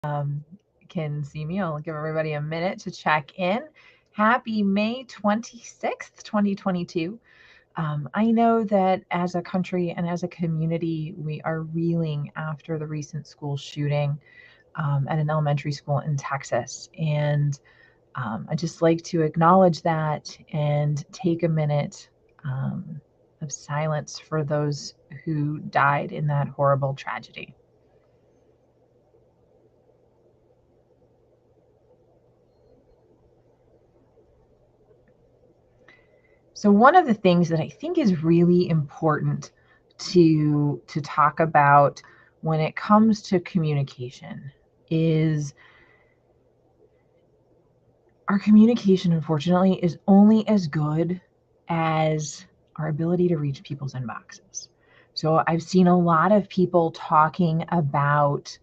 can see me. I'll give everybody a minute to check in. Happy May 26th, 2022. I know that as a country and as a community, we are reeling after the recent school shooting at an elementary school in Texas. And I'd just like to acknowledge that and take a minute of silence for those who died in that horrible tragedy. So one of the things that I think is really important to talk about when it comes to communication is our communication, unfortunately, is only as good as our ability to reach people's inboxes. So I've seen a lot of people talking about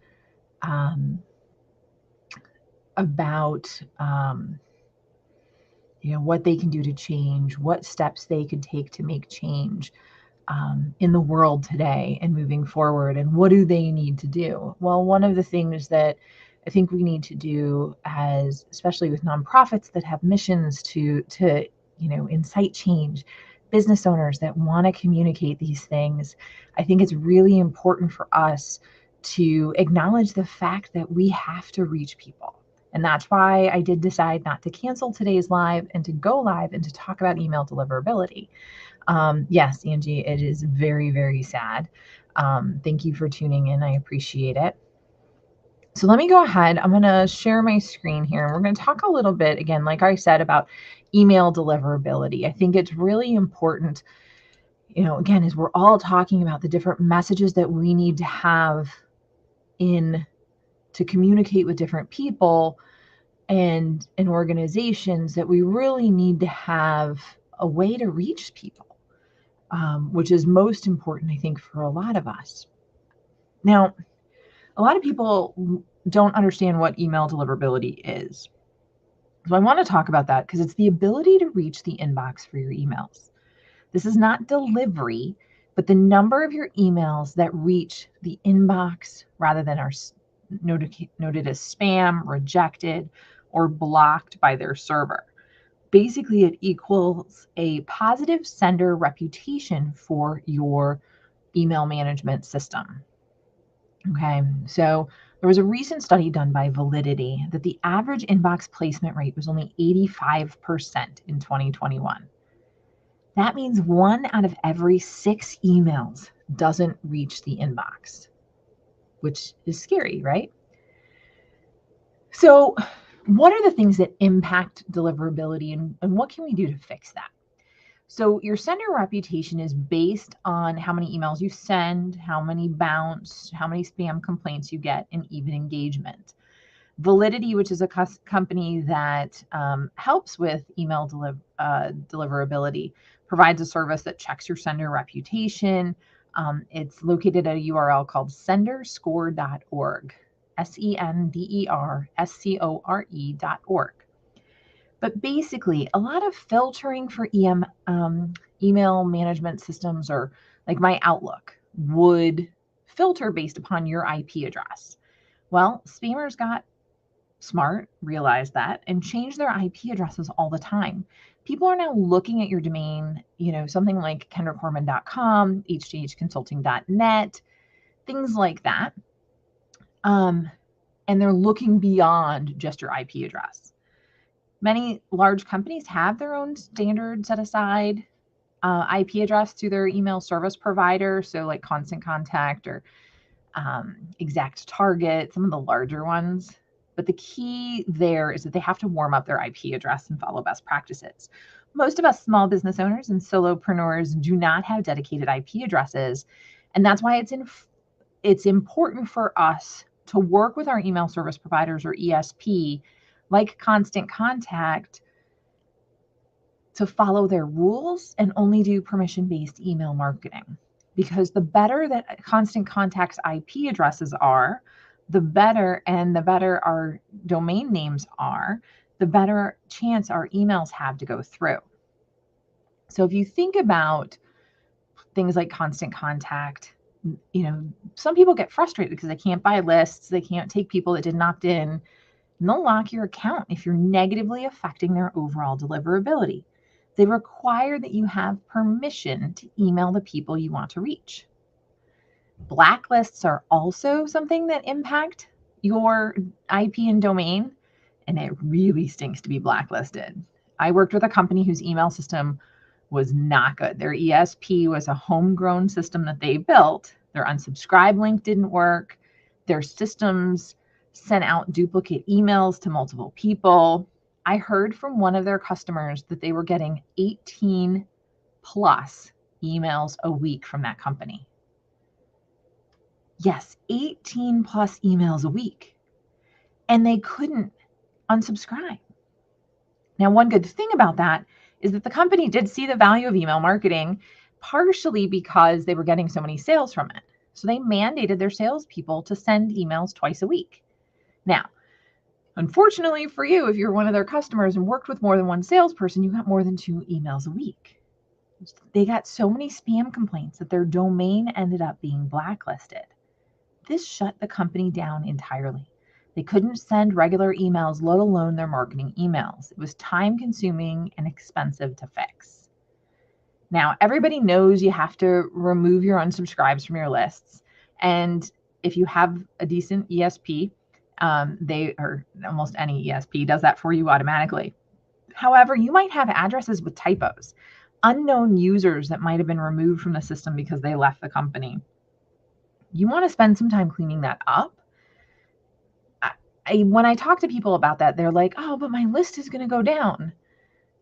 what they can do to change, what steps they could take to make change in the world today and moving forward, and what do they need to do? Well, one of the things that I think we need to do, as especially with nonprofits that have missions to incite change, business owners that want to communicate these things, I think it's really important for us to acknowledge the fact that we have to reach people. And that's why I did decide not to cancel today's live and to go live and to talk about email deliverability. Yes, Angie, it is very, very sad. Thank you for tuning in. I appreciate it. So let me go ahead. I'm going to share my screen here, and we're going to talk a little bit, again, like I said, about email deliverability. I think it's really important, again, as we're all talking about the different messages that we need to have to communicate with different people and organizations, that we really need to have a way to reach people. Which is most important, I think, for a lot of us. Now, a lot of people don't understand what email deliverability is. So I want to talk about that because it's the ability to reach the inbox for your emails. This is not delivery, but the number of your emails that reach the inbox rather than are noted as spam, rejected, or blocked by their server. Basically, it equals a positive sender reputation for your email management system. Okay, so there was a recent study done by Validity that the average inbox placement rate was only 85% in 2021. That means 1 out of every 6 emails doesn't reach the inbox, which is scary, right? So what are the things that impact deliverability, and what can we do to fix that? So your sender reputation is based on how many emails you send, how many bounce, how many spam complaints you get, and even engagement. Validity, which is a company that helps with email deliverability, provides a service that checks your sender reputation. It's located at a URL called senderscore.org. senderscore.org. But basically, a lot of filtering for email management systems, or like my Outlook, would filter based upon your IP address. Well, spammers got smart, realized that, and changed their IP addresses all the time. People are now looking at your domain, something like kendracorman.com, hdhconsulting.net, things like that. And they're looking beyond just your IP address. Many large companies have their own standard set aside IP address to their email service provider. So like Constant Contact or Exact Target, some of the larger ones. But the key there is that they have to warm up their IP address and follow best practices. Most of us small business owners and solopreneurs do not have dedicated IP addresses. And that's why it's important for us to work with our email service providers, or ESP, like Constant Contact, to follow their rules and only do permission-based email marketing. Because the better that Constant Contact's IP addresses are, the better our domain names are, the better chance our emails have to go through. So if you think about things like Constant Contact, some people get frustrated because they can't buy lists, they can't take people that didn't opt in, and they'll lock your account if you're negatively affecting their overall deliverability. They require that you have permission to email the people you want to reach. Blacklists are also something that impact your IP and domain, and it really stinks to be blacklisted. I worked with a company whose email system was not good. Their ESP was a homegrown system that they built. Their unsubscribe link didn't work. Their systems sent out duplicate emails to multiple people. I heard from one of their customers that they were getting 18 plus emails a week from that company. Yes, 18 plus emails a week. And they couldn't unsubscribe. Now, one good thing about that is that the company did see the value of email marketing, partially because they were getting so many sales from it. So they mandated their salespeople to send emails twice a week. Now, unfortunately for you, if you're one of their customers and worked with more than one salesperson, you got more than 2 emails a week. They got so many spam complaints that their domain ended up being blacklisted. This shut the company down entirely. They couldn't send regular emails, let alone their marketing emails. It was time-consuming and expensive to fix. Now, everybody knows you have to remove your unsubscribes from your lists. And if you have a decent ESP, almost any ESP does that for you automatically. However, you might have addresses with typos, unknown users that might have been removed from the system because they left the company. You want to spend some time cleaning that up. When I talk to people about that, they're like, oh, but my list is going to go down.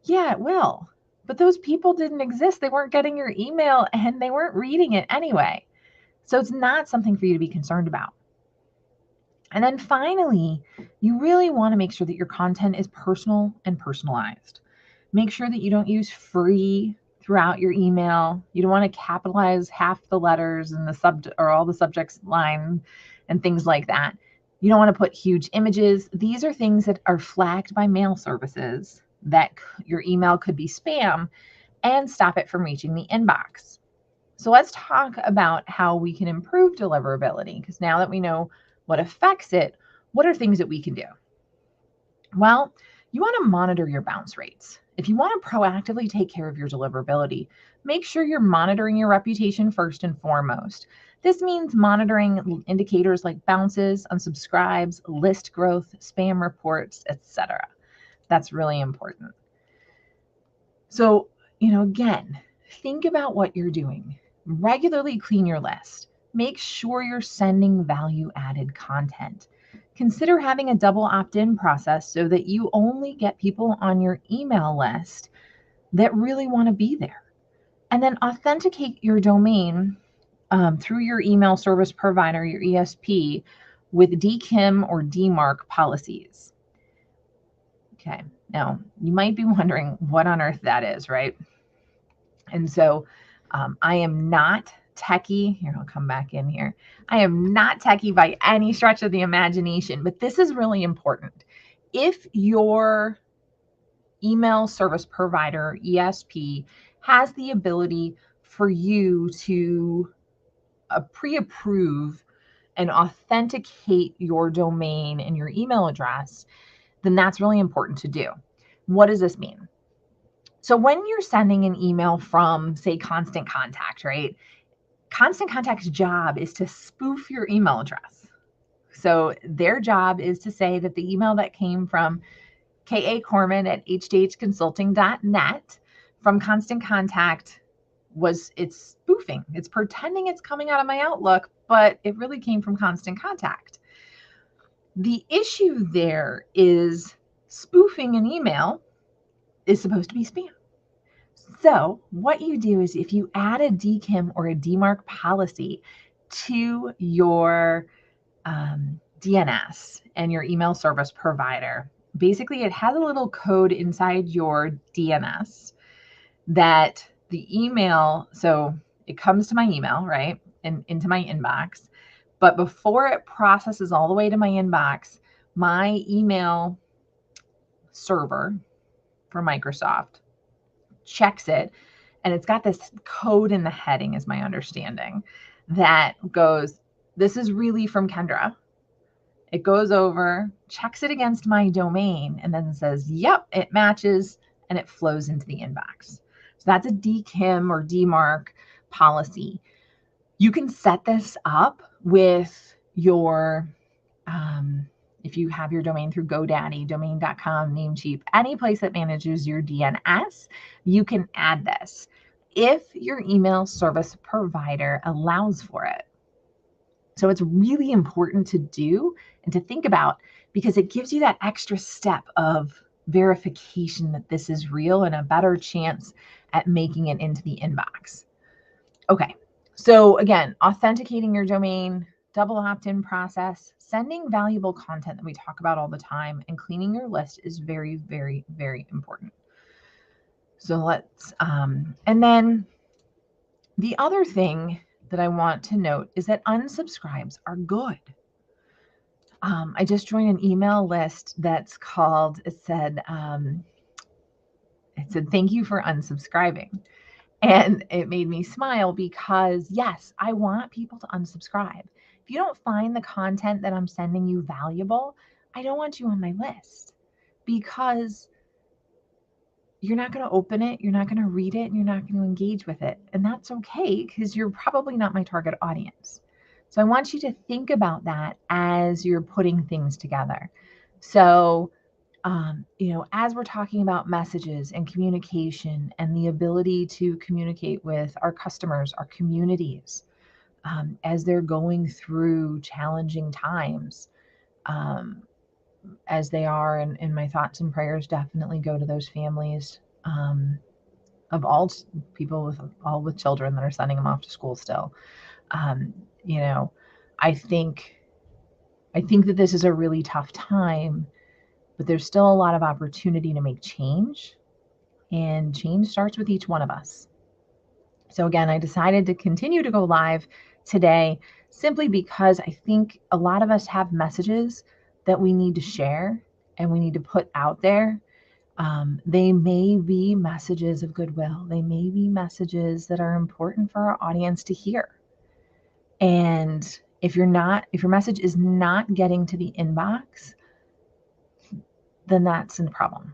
Yeah, it will. But those people didn't exist. They weren't getting your email and they weren't reading it anyway. So it's not something for you to be concerned about. And then finally, you really want to make sure that your content is personal and personalized. Make sure that you don't use free throughout your email. You don't want to capitalize half the letters in the subject or all the subjects line and things like that. You don't want to put huge images. These are things that are flagged by mail services that your email could be spam and stop it from reaching the inbox. So let's talk about how we can improve deliverability, because now that we know what affects it, what are things that we can do? Well, you want to monitor your bounce rates. If you want to proactively take care of your deliverability, make sure you're monitoring your reputation first and foremost. This means monitoring indicators like bounces, unsubscribes, list growth, spam reports, etc. That's really important. So, again, think about what you're doing. Regularly clean your list. Make sure you're sending value-added content. Consider having a double opt-in process so that you only get people on your email list that really want to be there. And then authenticate your domain through your email service provider, your ESP, with DKIM or DMARC policies. Okay, now you might be wondering what on earth that is, right? And so I am not techie. Here, I'll come back in here. I am not techie by any stretch of the imagination, but this is really important. If your email service provider, ESP, has the ability for you to pre-approve and authenticate your domain and your email address, then that's really important to do. What does this mean? So when you're sending an email from, say, Constant Contact, right? Constant Contact's job is to spoof your email address. So their job is to say that the email that came from K.A. Corman at hdhconsulting.net from Constant Contact it's spoofing. It's pretending it's coming out of my Outlook, but it really came from Constant Contact. The issue there is spoofing an email is supposed to be spam. So what you do is if you add a DKIM or a DMARC policy to your DNS and your email service provider, basically it has a little code inside your DNS that the email, so it comes to my email, right, and into my inbox. But before it processes all the way to my inbox, my email server for Microsoft checks it, and it's got this code in the heading, is my understanding, that goes, this is really from Kendra. It goes over, checks it against my domain, and then says, yep, it matches, and it flows into the inbox. So that's a DKIM or DMARC policy. You can set this up with your, if you have your domain through GoDaddy, domain.com, Namecheap, any place that manages your DNS, you can add this if your email service provider allows for it. So it's really important to do and to think about, because it gives you that extra step of verification that this is real and a better chance at making it into the inbox. Okay, so again, authenticating your domain, double opt-in process, sending valuable content that we talk about all the time, and cleaning your list is very, very, very important. So let's, and then the other thing that I want to note is that unsubscribes are good. I just joined an email list that's called, it said, thank you for unsubscribing. And it made me smile because, yes, I want people to unsubscribe. If you don't find the content that I'm sending you valuable, I don't want you on my list, because you're not going to open it, you're not going to read it, and you're not going to engage with it. And that's okay, because you're probably not my target audience. So I want you to think about that as you're putting things together. So, as we're talking about messages and communication and the ability to communicate with our customers, our communities, as they're going through challenging times, as they are, and my thoughts and prayers definitely go to those families, of all people with children that are sending them off to school still. I think that this is a really tough time, but there's still a lot of opportunity to make change, and change starts with each one of us. So again, I decided to continue to go live today simply because I think a lot of us have messages that we need to share and we need to put out there. They may be messages of goodwill. They may be messages that are important for our audience to hear. And if your message is not getting to the inbox, then that's a problem.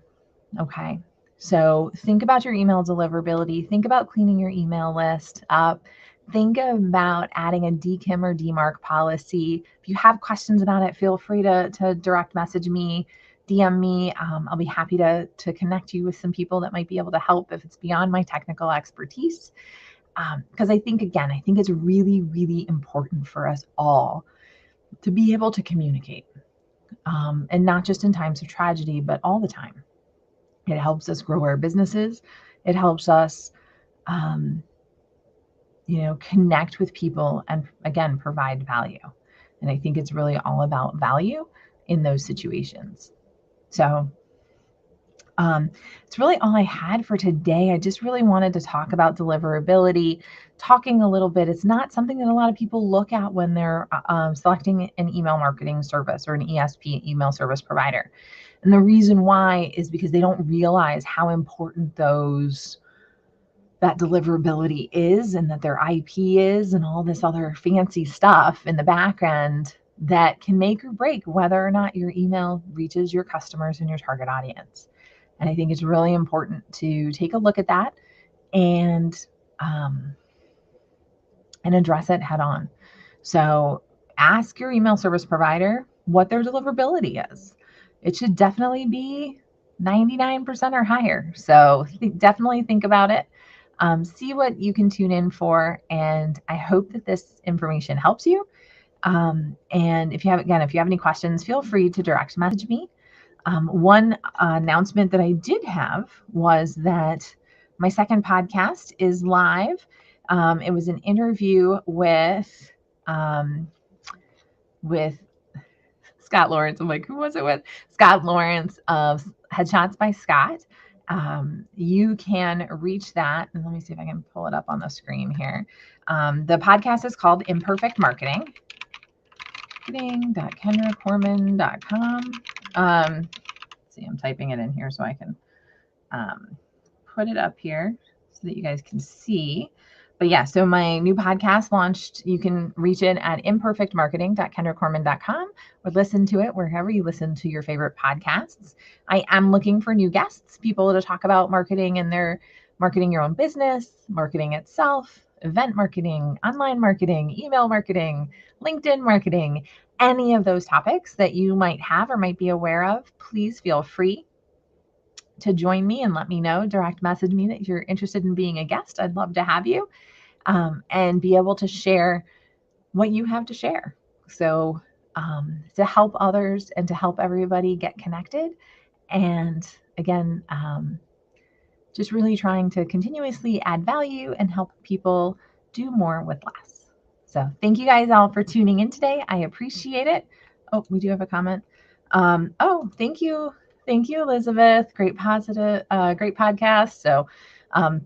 Okay. So think about your email deliverability. Think about cleaning your email list up. Think about adding a DKIM or DMARC policy. If you have questions about it, feel free to direct message me, DM me. I'll be happy to connect you with some people that might be able to help if it's beyond my technical expertise. Because I think it's really, really important for us all to be able to communicate. And not just in times of tragedy, but all the time. It helps us grow our businesses. It helps us, connect with people and, again, provide value. And I think it's really all about value in those situations. So it's really all I had for today. I just really wanted to talk about deliverability, talking a little bit. It's not something that a lot of people look at when they're selecting an email marketing service or an ESP, email service provider. And the reason why is because they don't realize how important that deliverability is, and that their IP is, and all this other fancy stuff in the background that can make or break whether or not your email reaches your customers and your target audience. And I think it's really important to take a look at that and address it head on. So ask your email service provider what their deliverability is. It should definitely be 99% or higher. So definitely think about it. See what you can tune in for. And I hope that this information helps you. And if you have any questions, feel free to direct message me. One announcement that I did have was that my second podcast is live. It was an interview with Scott Lawrence. I'm like, who was it with? Scott Lawrence of Headshots by Scott. You can reach that. And let me see if I can pull it up on the screen here. The podcast is called Imperfect Marketing. marketing.kendracorman.com. See, I'm typing it in here so I can put it up here so that you guys can see. But yeah, so my new podcast launched. You can reach it at imperfectmarketing.kendracorman.com or listen to it wherever you listen to your favorite podcasts. I am looking for new guests, people to talk about marketing and their marketing your own business, marketing itself, event marketing, online marketing, email marketing, LinkedIn marketing, any of those topics that you might have or might be aware of. Please feel free to join me and let me know. Direct message me that you're interested in being a guest. I'd love to have you. And be able to share what you have to share. So to help others and to help everybody get connected. And again, just really trying to continuously add value and help people do more with less. So thank you guys all for tuning in today. I appreciate it. Oh, we do have a comment. Thank you. Thank you, Elizabeth. Great podcast. So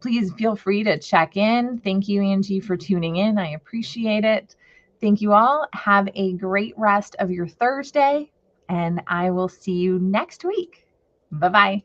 please feel free to check in. Thank you, Angie, for tuning in. I appreciate it. Thank you all. Have a great rest of your Thursday, and I will see you next week. Bye-bye.